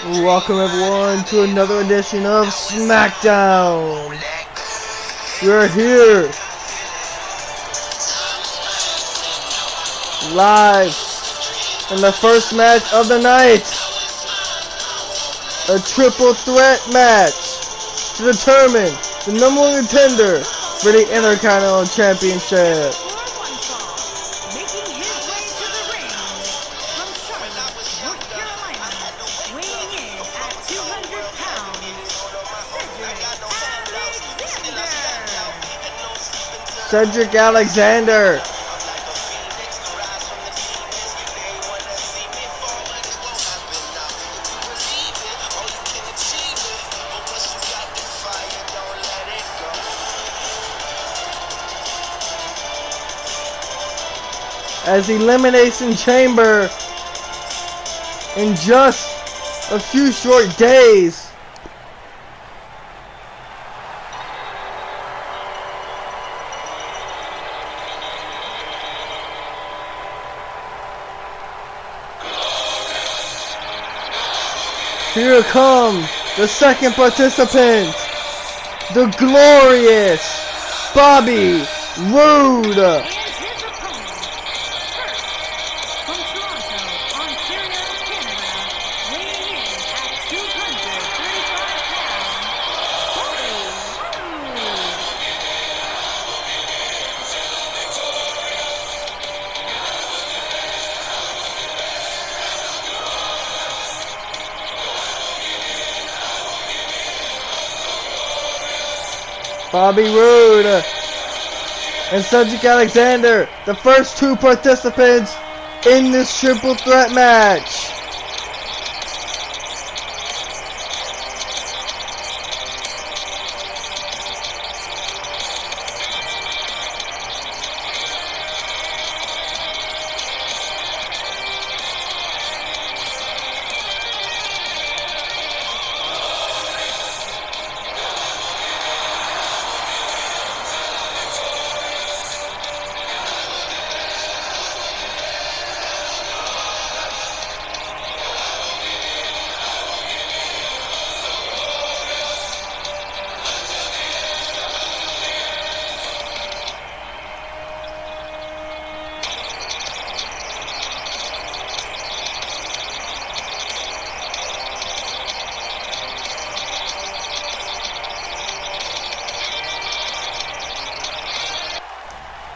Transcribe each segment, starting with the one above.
Welcome everyone to another edition of SmackDown. We're here live in the first match of the night. A triple threat match to determine the #1 contender for the Intercontinental Championship. Cedric Alexander. As Elimination Chamber in just a few short days. Here comes the second participant, the glorious Bobby Roode. And his opponent, first, from Toronto, Ontario, Canada, weighing in at 235 pounds, Bobby Roode. Bobby Roode and Cedric Alexander, the first two participants in this triple threat match.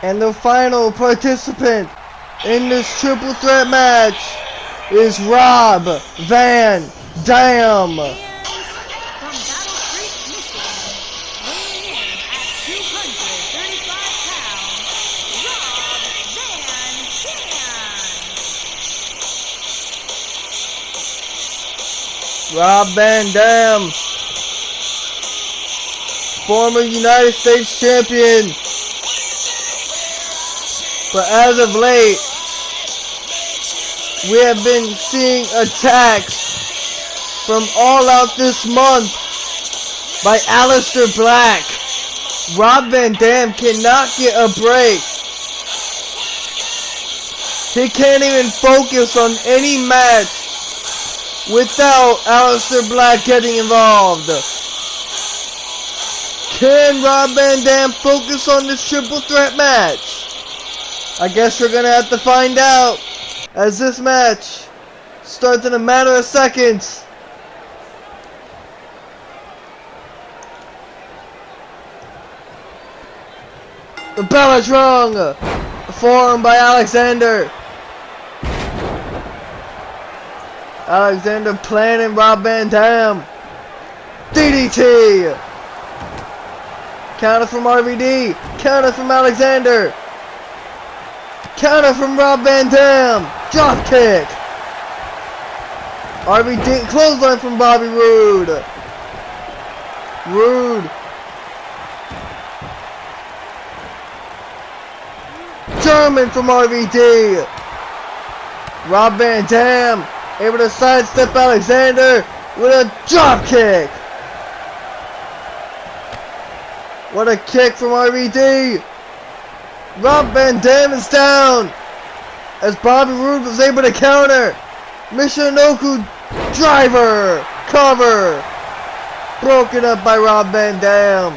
And the final participant in this triple threat match is Rob Van Dam. And from Battle Creek, Michigan, weighing in at 235 pounds, Rob Van Dam. Rob Van Dam, former United States champion. But as of late, we have been seeing attacks from All Out this month by Aleister Black. Rob Van Dam cannot get a break. He can't even focus on any match without Aleister Black getting involved. Can Rob Van Dam focus on this triple threat match? I guess we're gonna have to find out as this match starts in a matter of seconds. The bell is rung. Forearm by Alexander. Alexander planning Rob Van Dam. DDT. Counter from RVD. Counter from Alexander. Counter from Rob Van Dam. Drop kick. RVD clothesline from Bobby Roode. Roode. German from RVD. Rob Van Dam able to sidestep Alexander with a drop kick. What a kick from RVD. Rob Van Dam is down as Bobby Roode was able to counter. Michinoku Driver! Cover! Broken up by Rob Van Dam.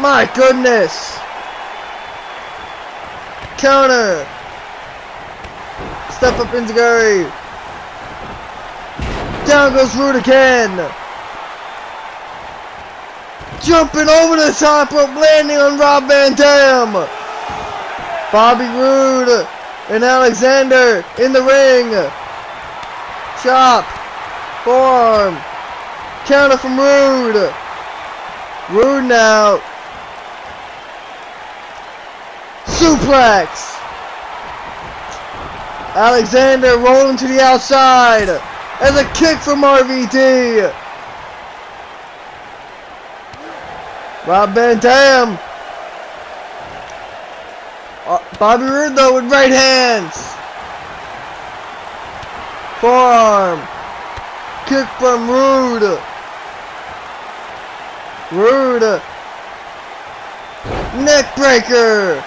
My goodness! Counter! Step up Enziguri. Down goes Rude again. Jumping over the top rope, landing on Rob Van Dam. Bobby Roode and Alexander in the ring. Chop. Forearm. Counter from Roode. Roode now. Suplex. Alexander rolling to the outside. And a kick from RVD. Rob Van Dam. Bobby Roode though with right hands. Forearm. Kick from Roode. Roode. Neck breaker.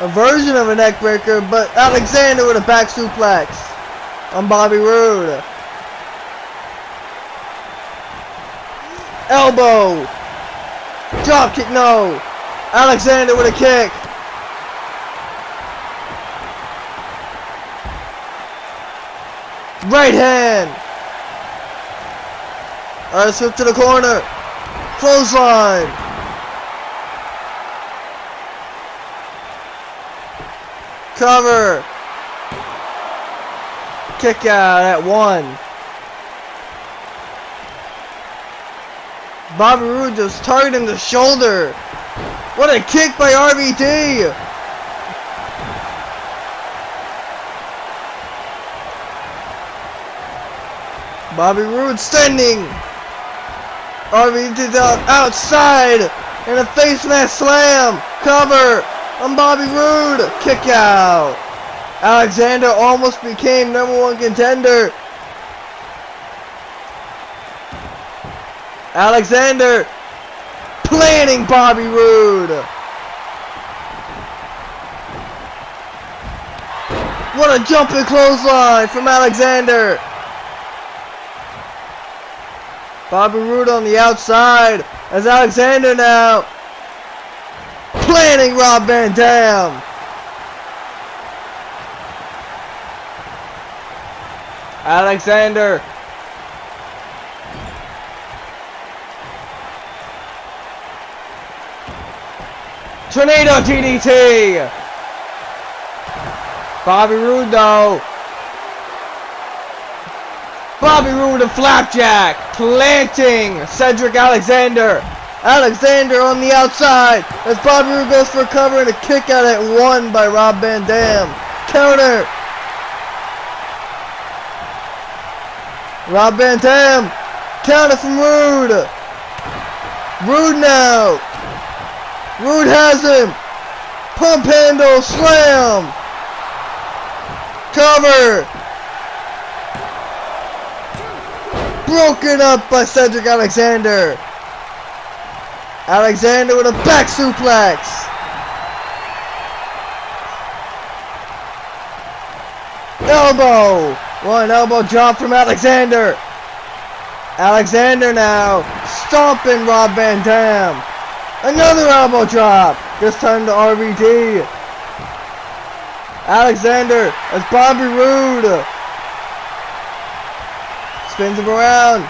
A version of a neck breaker, but Alexander with a back suplex on Bobby Roode. Elbow. Drop kick, no. Alexander with a kick. Right hand. Alright, switch to the corner. Clothesline. Cover. Kick out at 1. Bobby Roode just targeting the shoulder. What a kick by RVD. Bobby Roode standing. RVD outside. And a face mask slam. Cover on Bobby Roode. Kick out. Alexander almost became #1 contender. Alexander planning Bobby Roode. What a jumping clothesline from Alexander. Bobby Roode on the outside as Alexander now planning Rob Van Dam. Alexander. Tornado DDT. Bobby Roode though. Bobby Roode and flapjack. Planting Cedric Alexander. Alexander on the outside as Bobby Roode goes for a cover and a kick out at 1 by Rob Van Dam. Counter. Rob Van Dam. Counter from Roode. Roode now. Roode has him. Pump handle slam. Cover. Broken up by Cedric Alexander. Alexander with a back suplex. Elbow. One elbow drop from Alexander. Alexander now stomping Rob Van Dam. Another elbow drop. This time to RVD. Alexander as Bobby Roode spins him around.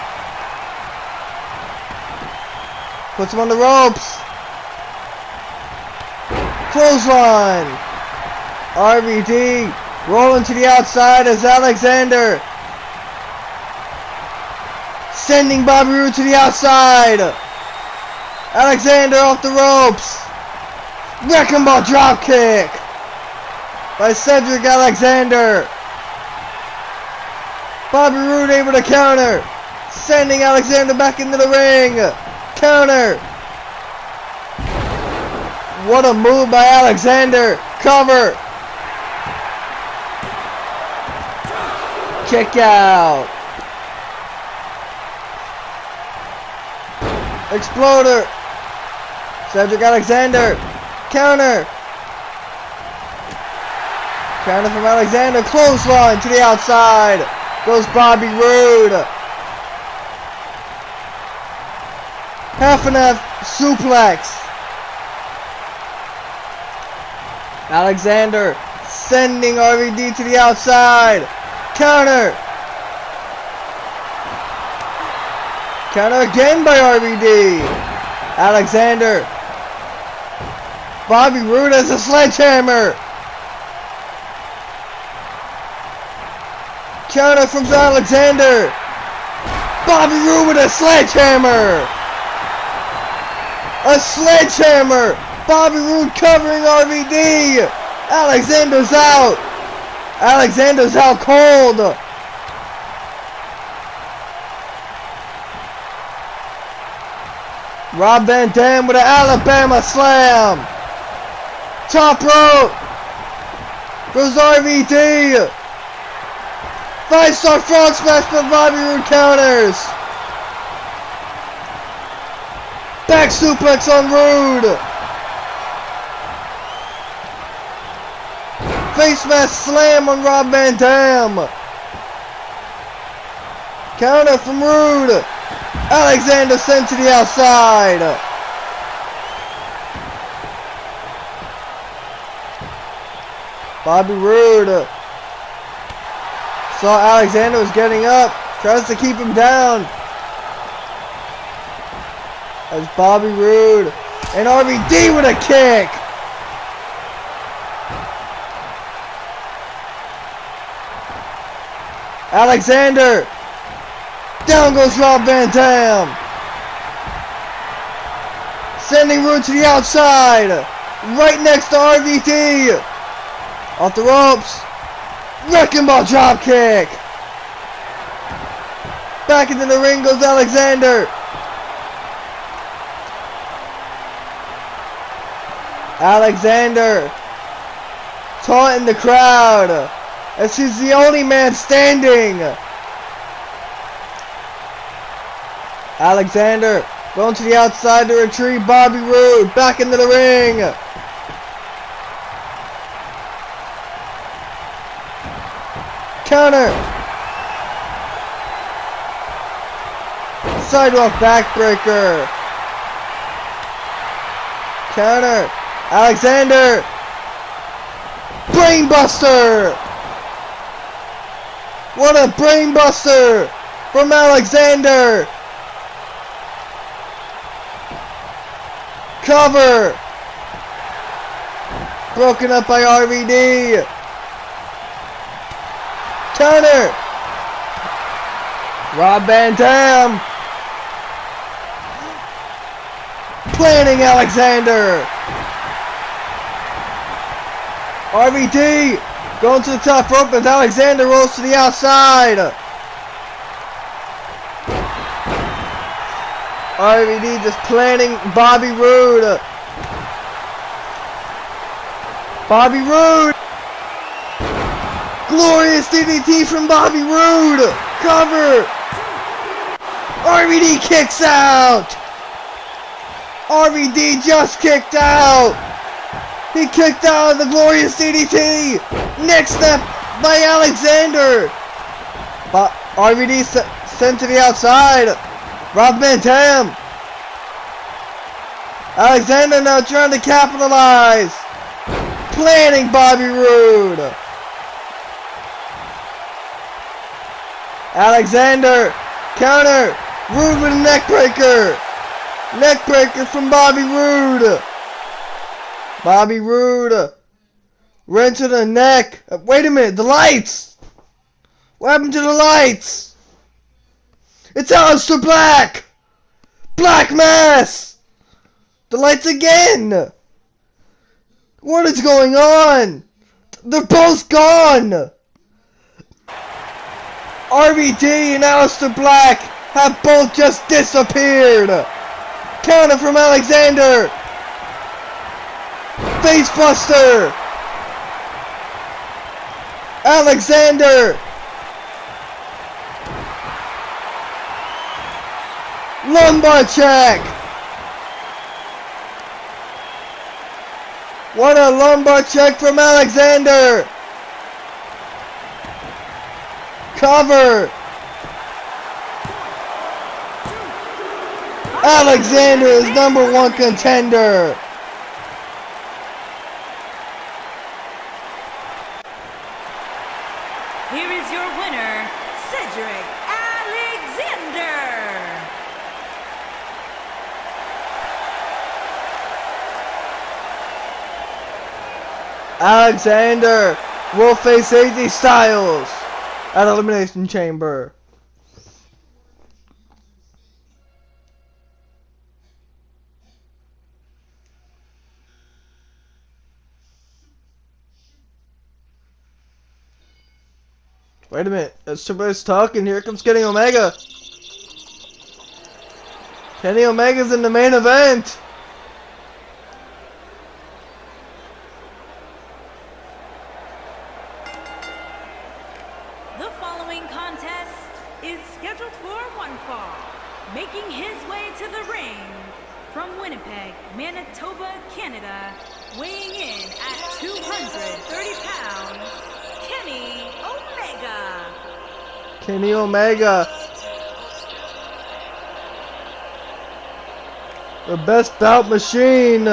Puts him on the ropes. Clothesline. RVD rolling to the outside as Alexander sending Bobby Roode to the outside. Alexander off the ropes. Wrecking ball drop kick by Cedric Alexander. Bobby Roode able to counter, sending Alexander back into the ring. Counter. What a move by Alexander. Cover. Kick out. Exploder. Cedric Alexander. Counter. Counter from Alexander. Clothesline to the outside. Goes Bobby Roode. Half and half suplex. Alexander sending RVD to the outside. Counter. Counter again by RVD. Alexander. Bobby Roode has a sledgehammer. Counter from Alexander. Bobby Roode with a sledgehammer. A sledgehammer. Bobby Roode covering RVD. Alexander's out. Alexander's out cold. Rob Van Dam with an Alabama slam. Top rope. Goes RVD. 5-star frog smash, but Bobby Roode counters. Back suplex on Roode. Face mask slam on Rob Van Dam. Counter from Roode. Alexander sent to the outside. Bobby Roode saw Alexander was getting up. Tries to keep him down. As Bobby Roode and RVD with a kick. Alexander. Down goes Rob Van Dam. Sending Roode to the outside. Right next to RVD. Off the ropes. Wrecking ball drop kick. Back into the ring goes Alexander. Alexander taunting the crowd as he's the only man standing. Alexander going to the outside to retrieve Bobby Roode. Back into the ring. Counter. Sidewalk backbreaker. Counter. Alexander. Brainbuster. What a brainbuster from Alexander. Cover. Broken up by RVD. Counter. Rob Van Dam. Planning Alexander. RVD going to the top rope as Alexander rolls to the outside. RVD just planning Bobby Roode. Bobby Roode. Glorious DDT from Bobby Roode. Cover. RVD kicks out. RVD just kicked out. He kicked out of the glorious DDT. Next step by Alexander. RVD sent to the outside. Rob Van Dam. Alexander now trying to capitalize. Planning Bobby Roode. Alexander. Counter. Roode with a neckbreaker. Neckbreaker from Bobby Roode. Bobby Roode. Wrench to the neck. Wait a minute. The lights. What happened to the lights? It's Aleister Black. Black Mass. The lights again. What is going on? They're both gone. RVD and Aleister Black have both just disappeared. Counter from Alexander. Facebuster. Alexander. Lumbar check. What a lumbar check from Alexander. Cover. Alexander is #1 contender. Here is your winner, Cedric Alexander. Alexander will face AJ Styles at Elimination Chamber. Wait a minute, somebody's talking. Here comes Kenny Omega. Kenny Omega's in the main event. The following contest is scheduled for one fall. Making his way to the ring from Winnipeg, Manitoba, Canada, weighing in at 230 pounds, Kenny Omega. Kenny Omega. The best bout machine.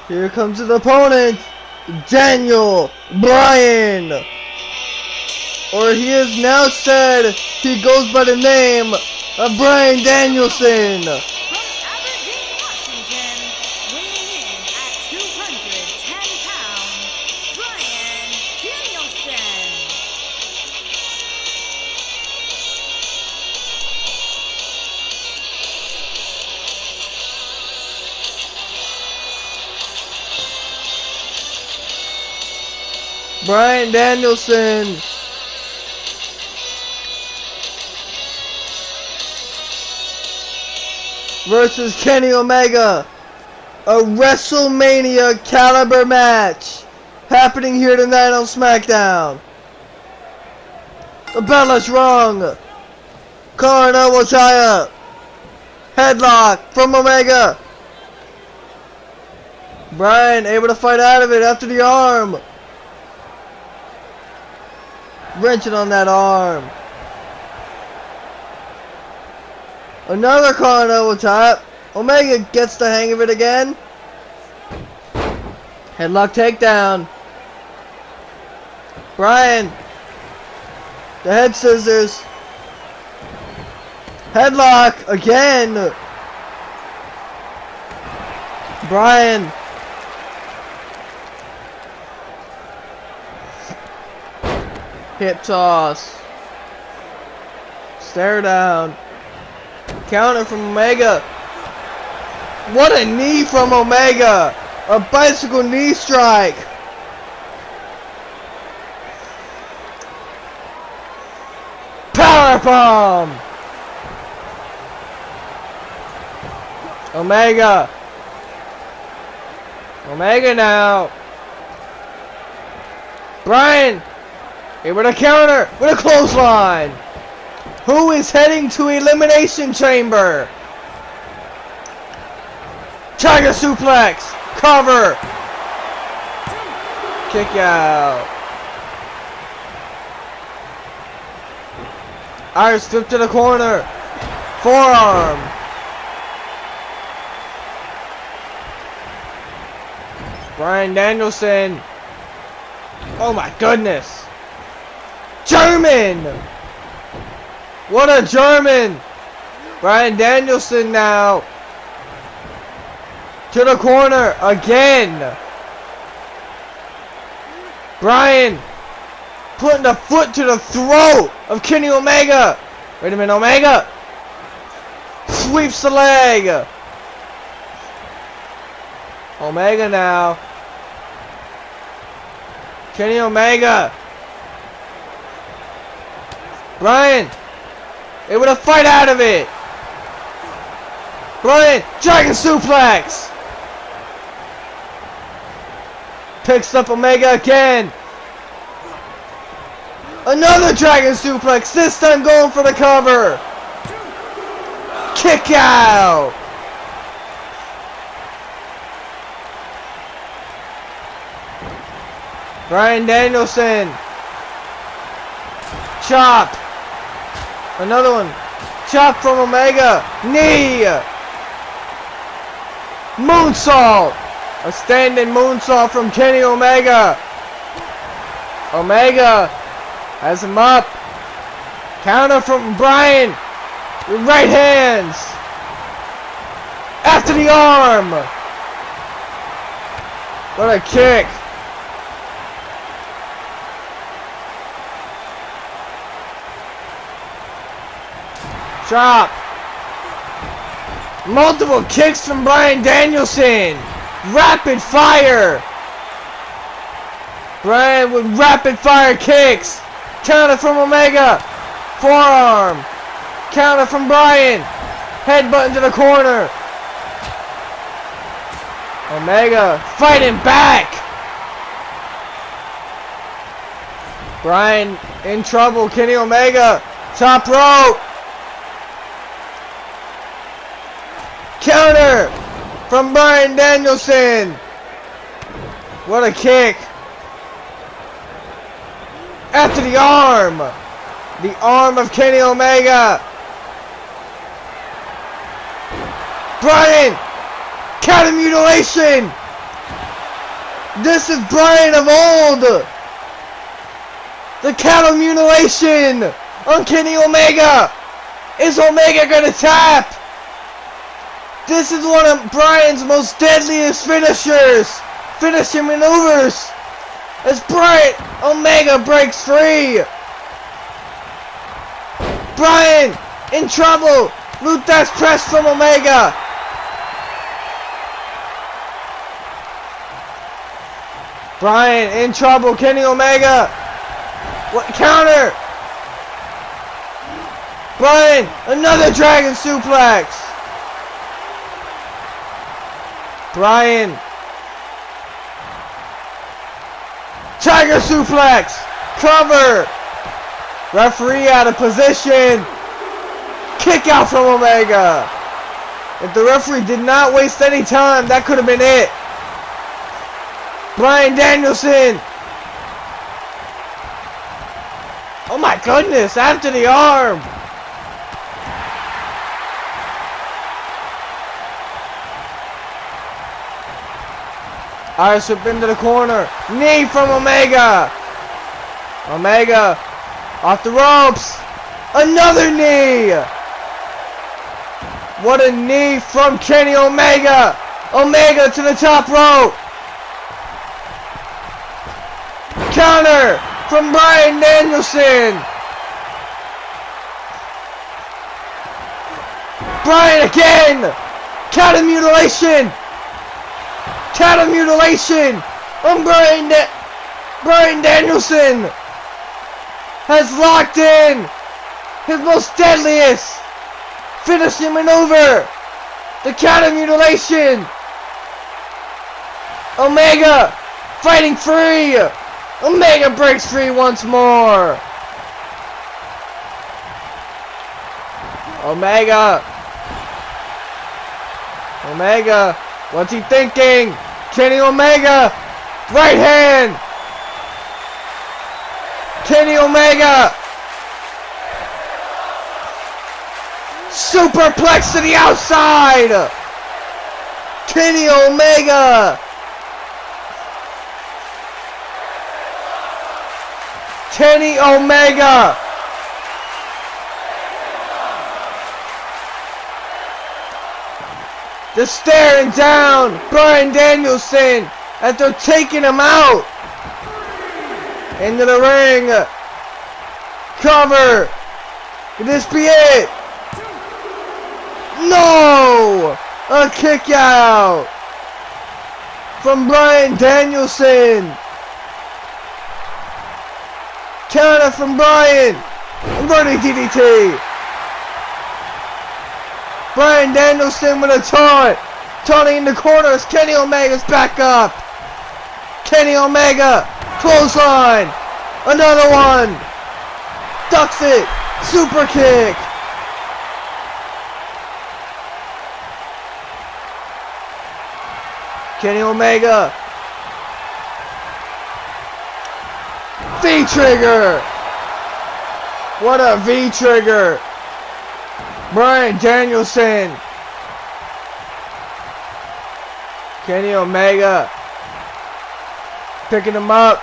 Here comes his opponent, Daniel Bryan. Or he is now said he goes by the name of Bryan Danielson. From Aberdeen, Washington, weighing in at 210 pounds, Bryan Danielson. Bryan Danielson versus Kenny Omega. A WrestleMania caliber match happening here tonight on SmackDown. The bell is rung. Corner will tie up. Headlock from Omega. Bryan able to fight out of it after the arm. Wrenching on that arm. Another Continental top. Omega gets the hang of it again. Headlock takedown. Bryan. The head scissors. Headlock again. Bryan. Hip toss. Stare down. Counter from Omega. What a knee from Omega. A bicycle knee strike. Powerbomb. Omega. Omega now. Bryan. Able to counter with a clothesline. Who is heading to Elimination Chamber? Tiger suplex. Cover. Kick out. Irish flip to the corner. Forearm. Bryan Danielson. Oh my goodness. German! What a German! Bryan Danielson now. To the corner again. Bryan Putting the foot to the throat of Kenny Omega. Wait a minute, Omega. Sweeps the leg. Omega now. Kenny Omega. Bryan. Able to fight out of it. Bryan. Dragon suplex. Picks up Omega again. Another dragon suplex. This time going for the cover. Kick out. Bryan Danielson. Chop. Another one. Chop from Omega. Knee. Moonsault. A standing moonsault from Kenny Omega. Omega has him up. Counter from Bryan. With right hands. After the arm. What a kick. Chop. Multiple kicks from Bryan Danielson. Rapid fire. Bryan with rapid fire kicks. Counter from Omega. Forearm. Counter from Bryan. Headbutt into the corner. Omega fighting back. Bryan in trouble. Kenny Omega. Top rope. Counter from Bryan Danielson. What a kick. After the arm. The arm of Kenny Omega. Bryan. Counter mutilation. This is Bryan of old. The counter mutilation on Kenny Omega. Is Omega gonna tap? This is one of Bryan's most deadliest finishing maneuvers. As Bryan Omega breaks free. Bryan in trouble. Luther's press from Omega. Bryan in trouble. Kenny Omega. What counter? Bryan, another dragon suplex. Bryan. Tiger suplex. Cover. Referee out of position. Kick out from Omega. If the referee did not waste any time, that could have been it. Bryan Danielson. Oh my goodness, after the arm. Irish whip into the corner. Knee from Omega. Omega off the ropes. Another knee. What a knee from Kenny Omega. Omega to the top rope. Counter from Bryan Danielson. Bryan again. Counter mutilation. Counter mutilation on Bryan Danielson. Has locked in his most deadliest finishing maneuver. The counter mutilation. Omega fighting free. Omega breaks free once more. Omega. What's he thinking? Kenny Omega. Right hand. Kenny Omega. Superplex to the outside. Kenny Omega. Kenny Omega. Just staring down Bryan Danielson as they're taking him out. Into the ring. Cover. Could this be it? No! A kick out from Bryan Danielson. Counter from Bryan. Inverted DDT. Bryan Danielson with a taunt. Taunting in the corners. Kenny Omega's back up. Kenny Omega. Clothesline. Another one. Ducks it. Super kick. Kenny Omega. V-trigger. What a V-trigger. Bryan Danielson. Kenny Omega. Picking him up.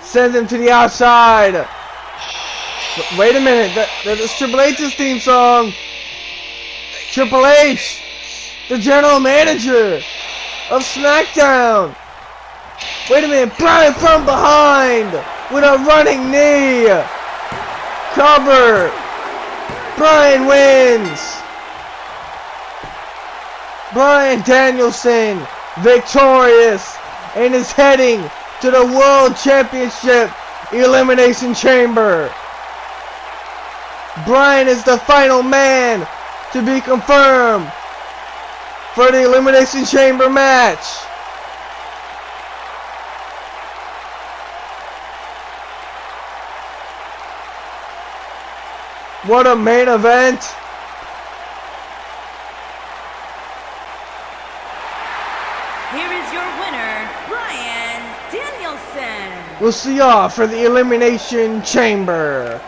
Sends him to the outside. Wait a minute. That is Triple H's theme song. Triple H, the general manager of SmackDown. Wait a minute. Bryan from behind with a running knee. Cover. Bryan wins. Bryan Danielson victorious and is heading to the World Championship Elimination Chamber. Bryan is the final man to be confirmed for the Elimination Chamber match. What a main event. Here is your winner, Bryan Danielson. We'll see y'all for the Elimination Chamber.